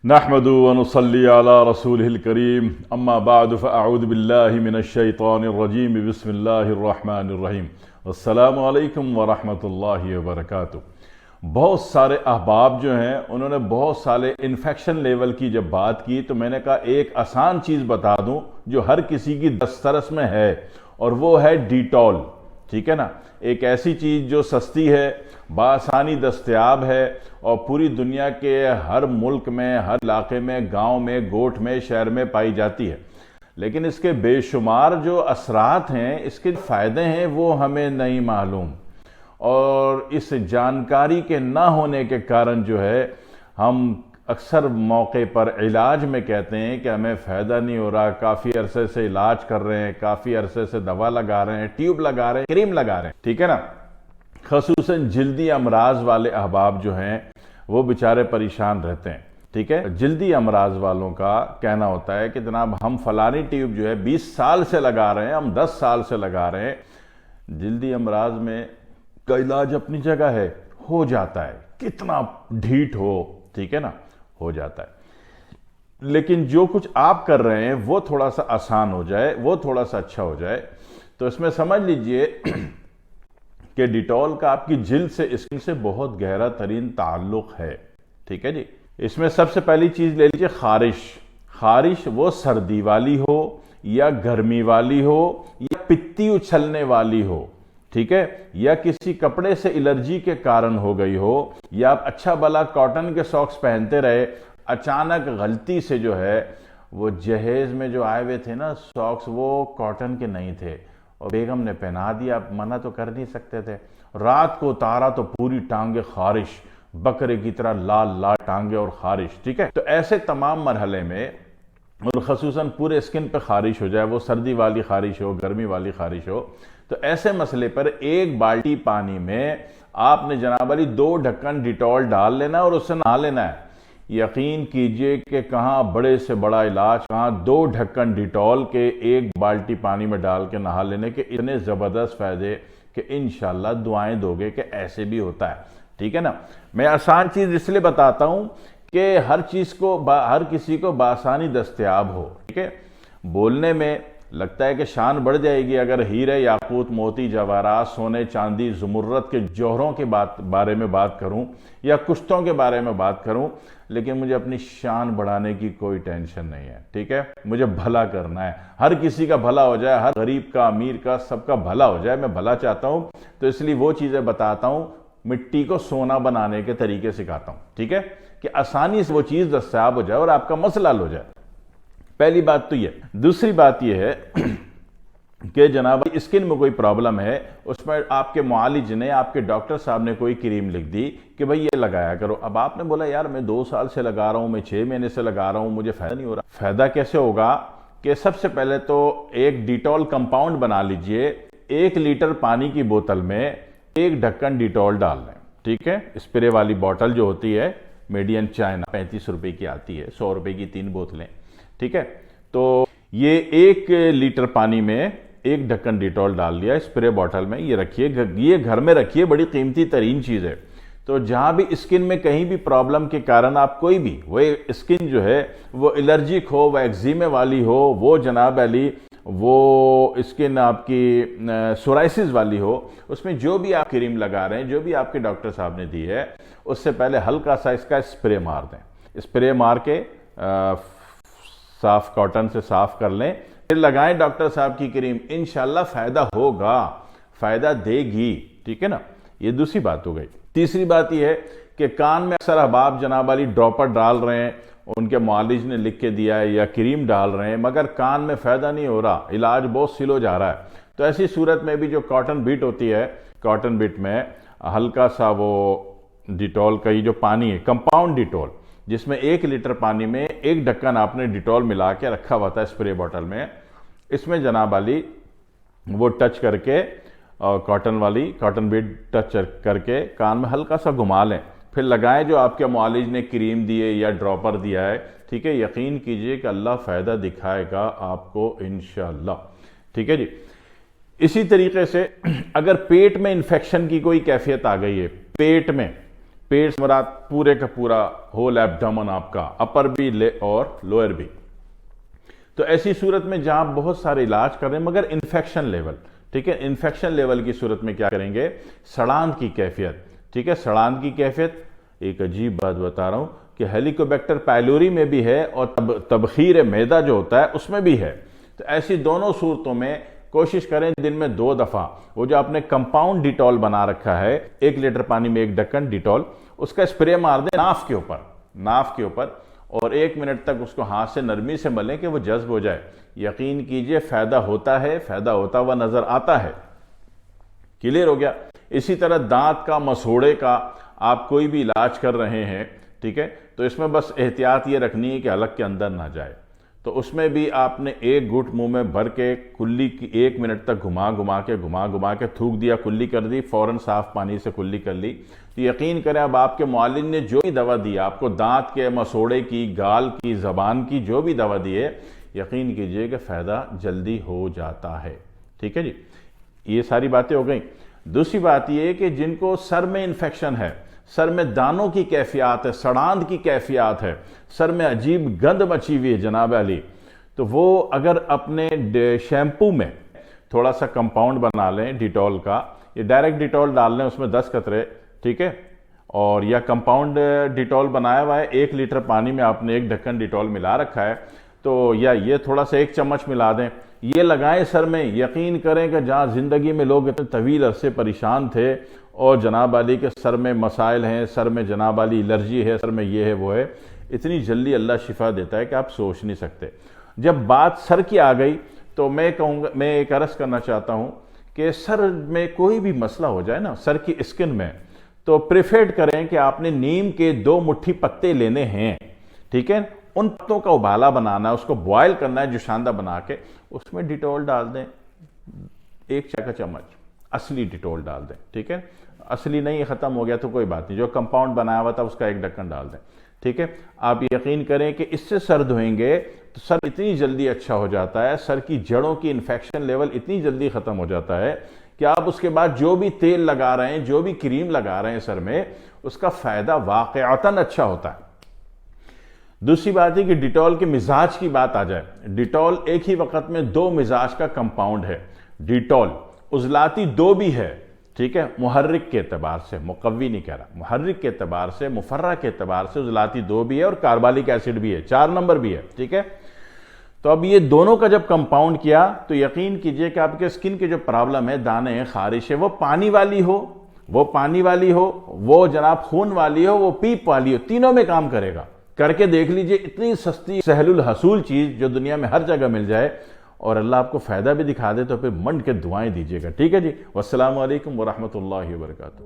نحمد ونصلي على رسوله الكريم اما بعد فاعوذ بالله من الشیطان الرجیم بسم اللہ الرحمن الرحیم السلام علیکم ورحمۃ اللہ وبرکاتہ۔ بہت سارے احباب جو ہیں انہوں نے بہت سارے انفیکشن لیول کی جب بات کی تو میں نے کہا ایک آسان چیز بتا دوں جو ہر کسی کی دسترس میں ہے، اور وہ ہے ڈیٹول۔ ٹھیک ہے نا، ایک ایسی چیز جو سستی ہے، بآسانی دستیاب ہے، اور پوری دنیا کے ہر ملک میں، ہر علاقے میں، گاؤں میں، گوٹھ میں، شہر میں پائی جاتی ہے، لیکن اس کے بے شمار جو اثرات ہیں، اس کے فائدے ہیں، وہ ہمیں نہیں معلوم، اور اس جانکاری کے نہ ہونے کے کارن جو ہے ہم اکثر موقع پر علاج میں کہتے ہیں کہ ہمیں فائدہ نہیں ہو رہا، کافی عرصے سے علاج کر رہے ہیں، کافی عرصے سے دوا لگا رہے ہیں، ٹیوب لگا رہے ہیں، کریم لگا رہے ہیں، ٹھیک ہے نا۔ خصوصاً جلدی امراض والے احباب جو ہیں وہ بیچارے پریشان رہتے ہیں، ٹھیک ہے۔ جلدی امراض والوں کا کہنا ہوتا ہے کہ جناب ہم فلانی ٹیوب جو ہے 20 سال سے لگا رہے ہیں، ہم 10 سال سے لگا رہے ہیں۔ جلدی امراض میں کا علاج اپنی جگہ ہے، ہو جاتا ہے، کتنا ڈھیٹ ہو، ٹھیک ہے نا، ہو جاتا ہے، لیکن جو کچھ آپ کر رہے ہیں وہ تھوڑا سا آسان ہو جائے، وہ تھوڑا سا اچھا ہو جائے، تو اس میں سمجھ لیجئے کہ ڈیٹول کا آپ کی جلد سے اسکن سے بہت گہرا ترین تعلق ہے، ٹھیک ہے جی۔ اس میں سب سے پہلی چیز لے لیجئے خارش، وہ سردی والی ہو یا گرمی والی ہو یا پتی اچھلنے والی ہو، ٹھیک ہے، یا کسی کپڑے سے الرجی کے کارن ہو گئی ہو، یا آپ اچھا بھلا کاٹن کے ساکس پہنتے رہے، اچانک غلطی سے جو ہے وہ جہیز میں جو آئے ہوئے تھے نا ساکس، وہ کاٹن کے نہیں تھے اور بیگم نے پہنا دیا، آپ منع تو کر نہیں سکتے تھے، رات کو اتارا تو پوری ٹانگیں خارش، بکرے کی طرح لال ٹانگیں اور خارش، ٹھیک ہے۔ تو ایسے تمام مرحلے میں، اور خصوصاً پورے اسکن پہ خارش ہو جائے، وہ سردی والی خارش ہو، گرمی والی خارش ہو، تو ایسے مسئلے پر ایک بالٹی پانی میں آپ نے جناب علی 2 ڈھکن ڈیٹول ڈال لینا اور اس سے نہا لینا ہے۔ یقین کیجئے کہ کہاں بڑے سے بڑا علاج، کہاں 2 ڈھکن ڈیٹول کے ایک بالٹی پانی میں ڈال کے نہا لینے کے اتنے زبردست فائدے کہ انشاءاللہ دعائیں دو گے کہ ایسے بھی ہوتا ہے، ٹھیک ہے نا۔ میں آسان چیز اس لیے بتاتا ہوں کہ ہر کسی کو بآسانی دستیاب ہو، ٹھیک ہے۔ بولنے میں لگتا ہے کہ شان بڑھ جائے گی اگر ہیرے، یاقوت، موتی، جواہرات، سونے، چاندی، زمرد کے جوہروں کے بارے میں بات کروں یا کشتوں کے بارے میں بات کروں، لیکن مجھے اپنی شان بڑھانے کی کوئی ٹینشن نہیں ہے، ٹھیک ہے۔ مجھے بھلا کرنا ہے، ہر کسی کا بھلا ہو جائے، ہر غریب کا، امیر کا، سب کا بھلا ہو جائے، میں بھلا چاہتا ہوں، تو اس لیے وہ چیزیں بتاتا ہوں، مٹی کو سونا بنانے کے طریقے سکھاتا ہوں، ٹھیک ہے، کہ آسانی سے وہ چیز دستیاب ہو جائے اور آپ کا مسئلہ حل ہو جائے۔ پہلی بات تو یہ۔ دوسری بات یہ ہے کہ جناب اسکن میں کوئی پرابلم ہے، اس میں آپ کے معالج نے، آپ کے ڈاکٹر صاحب نے کوئی کریم لکھ دی کہ بھئی یہ لگایا کرو۔ اب آپ نے بولا یار میں 2 سال سے لگا رہا ہوں، میں 6 مہینے سے لگا رہا ہوں، مجھے فائدہ نہیں ہو رہا۔ فائدہ کیسے ہوگا کہ سب سے پہلے تو ایک ڈیٹول کمپاؤنڈ بنا لیجئے، 1 لیٹر پانی کی بوتل میں 1 ڈھکن ڈیٹول ڈال لیں، ٹھیک ہے۔ اسپرے والی بوتل جو ہوتی ہے میڈین چائنا 35 روپے کی آتی ہے، 100 روپے کی 3 بوتلیں، ٹھیک ہے۔ تو یہ 1 لیٹر پانی میں 1 ڈھکن ڈیٹول ڈال دیا اسپرے بوتل میں، یہ رکھیے، یہ گھر میں رکھیے، بڑی قیمتی ترین چیز ہے۔ تو جہاں بھی اسکن میں کہیں بھی پرابلم کے کارن آپ کوئی بھی، وہ اسکن جو ہے وہ الرجک ہو، وہ ایکزیمے والی ہو، وہ جناب علی وہ اسکن آپ کی سورائسس والی ہو، اس میں جو بھی آپ کریم لگا رہے ہیں، جو بھی آپ کے ڈاکٹر صاحب نے دی ہے، اس سے پہلے ہلکا سا اس کا اسپرے مار دیں، اسپرے مار کے صاف کاٹن سے صاف کر لیں، پھر لگائیں ڈاکٹر صاحب کی کریم، انشاءاللہ فائدہ ہوگا، فائدہ دے گی، ٹھیک ہے نا۔ یہ دوسری بات ہو گئی۔ تیسری بات یہ ہے کہ کان میں اکثر احباب جناب علی ڈراپر ڈال رہے ہیں، ان کے معالج نے لکھ کے دیا ہے، یا کریم ڈال رہے ہیں، مگر کان میں فائدہ نہیں ہو رہا، علاج بہت سلو جا رہا ہے، تو ایسی صورت میں بھی جو کاٹن بیٹ ہوتی ہے، کاٹن بیٹ میں ہلکا سا وہ ڈیٹول کا یہ جو پانی ہے، کمپاؤنڈ ڈیٹول، جس میں 1 لیٹر پانی میں 1 ڈھکن آپ نے ڈیٹول ملا کے رکھا ہوا تھا اسپرے بوتل میں، اس میں جناب علی وہ ٹچ کر کے کاٹن بیٹ ٹچ کر کے کان میں ہلکا سا گھما لیں، پھر لگائیں جو آپ کے معالج نے کریم دی ہے یا ڈراپر دیا ہے، ٹھیک ہے۔ یقین کیجئے کہ اللہ فائدہ دکھائے گا آپ کو انشاءاللہ، ٹھیک ہے جی۔ اسی طریقے سے اگر پیٹ میں انفیکشن کی کوئی کیفیت آ گئی ہے، پیٹ پیٹ سے مراد پورے کا پورا ہول ایبڈومن آپ کا، اپر بھی اور لوئر بھی۔ تو ایسی صورت میں جہاں بہت سارے علاج کر رہے ہیں مگر انفیکشن لیول، ٹھیک ہے، انفیکشن لیول کی صورت میں کیا کریں گے؟ سڑاند کی کیفیت، ٹھیک ہے، سڑاند کی کیفیت ایک عجیب بات بتا رہا ہوں کہ ہیلیکوبیکٹر پائلوری میں بھی ہے اور تبخیر معدہ جو ہوتا ہے اس میں بھی ہے۔ تو ایسی دونوں صورتوں میں کوشش کریں دن میں 2 دفعہ وہ جو آپ نے کمپاؤنڈ ڈیٹول بنا رکھا ہے، 1 لیٹر پانی میں 1 ڈھکن ڈیٹول، اس کا اسپرے مار دیں ناف کے اوپر اور 1 منٹ تک اس کو ہاتھ سے نرمی سے ملیں کہ وہ جذب ہو جائے۔ یقین کیجئے فائدہ ہوتا ہوا نظر آتا ہے۔ کلیئر ہو گیا؟ اسی طرح دانت کا، مسوڑے کا آپ کوئی بھی علاج کر رہے ہیں، ٹھیک ہے، تو اس میں بس احتیاط یہ رکھنی ہے کہ حلق کے اندر نہ جائے۔ تو اس میں بھی آپ نے 1 گھٹ منہ میں بھر کے کلی کی 1 منٹ تک گھما کے تھوک دیا، کلی کر دی، فوراً صاف پانی سے کلی کر لی۔ تو یقین کریں اب آپ کے معالج نے جو بھی دوا دی آپ کو، دانت کے، مسوڑے کی، گال کی، زبان کی جو بھی دوا دی ہے، یقین کیجئے کہ فائدہ جلدی ہو جاتا ہے۔ ٹھیک ہے جی، یہ ساری باتیں ہو گئیں۔ دوسری بات یہ ہے کہ جن کو سر میں انفیکشن ہے، سر میں دانوں کی کیفیات ہے، سڑاند کی کیفیات ہے، سر میں عجیب گند مچی ہوئی ہے جناب علی، تو وہ اگر اپنے شیمپو میں تھوڑا سا کمپاؤنڈ بنا لیں ڈیٹول کا، یہ ڈائریکٹ ڈیٹول ڈال لیں اس میں 10 قطرے، ٹھیک ہے، اور یا کمپاؤنڈ ڈیٹول بنایا ہوا ہے 1 لیٹر پانی میں آپ نے 1 ڈھکن ڈیٹول ملا رکھا ہے، تو یا یہ تھوڑا سا 1 چمچ ملا دیں، یہ لگائیں سر میں۔ یقین کریں کہ جہاں زندگی میں لوگ اتنے طویل عرصے پریشان تھے اور جناب علی کے سر میں مسائل ہیں، سر میں جناب علی الرجی ہے، سر میں یہ ہے وہ ہے، اتنی جلدی اللہ شفا دیتا ہے کہ آپ سوچ نہیں سکتے۔ جب بات سر کی آ گئی تو میں کہوں گا، میں ایک عرض کرنا چاہتا ہوں کہ سر میں کوئی بھی مسئلہ ہو جائے نا، سر کی اسکن میں، تو پریفیڈ کریں کہ آپ نے نیم کے 2 مٹھی پتے لینے ہیں، ٹھیک ہے، ان پتوں کا ابالا بنانا ہے، اس کو بوائل کرنا ہے جوشاندہ بنا کے، اس میں ڈیٹول ڈال دیں 1 چائے کا چمچ، اصلی ڈیٹول ڈال دیں، ٹھیک ہے، اصلی نہیں ختم ہو گیا تو کوئی بات نہیں، جو کمپاؤنڈ بنایا ہوا تھا اس کا 1 ڈھکن ڈال دیں، ٹھیک ہے۔ آپ یقین کریں کہ اس سے سر دھوئیں گے تو سر اتنی جلدی اچھا ہو جاتا ہے، سر کی جڑوں کی انفیکشن لیول اتنی جلدی ختم ہو جاتا ہے کہ آپ اس کے بعد جو بھی تیل لگا رہے ہیں، جو بھی کریم لگا رہے ہیں سر میں، اس کا فائدہ واقعتاً اچھا ہوتا ہے۔ دوسری بات ہے کہ ڈیٹول کے مزاج کی بات آ جائے، ڈیٹول ایک ہی وقت میں 2 مزاج کا کمپاؤنڈ ہے۔ ڈیٹول عضلاتی 2 بھی ہے، ٹھیک ہے، محرک کے اعتبار سے، مقوی نہیں کہہ رہا، محرک کے اعتبار سے، مفرہ کے اعتبار سے عضلاتی 2 بھی ہے اور کاربالک ایسڈ بھی ہے، 4 نمبر بھی ہے، ٹھیک ہے۔ تو اب یہ دونوں کا جب کمپاؤنڈ کیا تو یقین کیجئے کہ آپ کے سکن کے جو پرابلم ہے، دانے، خارش ہے، وہ پانی والی ہو، وہ جناب خون والی ہو، وہ پیپ والی ہو، تینوں میں کام کرے گا۔ کر کے دیکھ لیجئے، اتنی سستی سہل الحصول چیز جو دنیا میں ہر جگہ مل جائے اور اللہ آپ کو فائدہ بھی دکھا دے تو پھر منڈ کے دعائیں دیجئے گا، ٹھیک ہے جی۔ والسلام علیکم ورحمۃ اللہ وبرکاتہ۔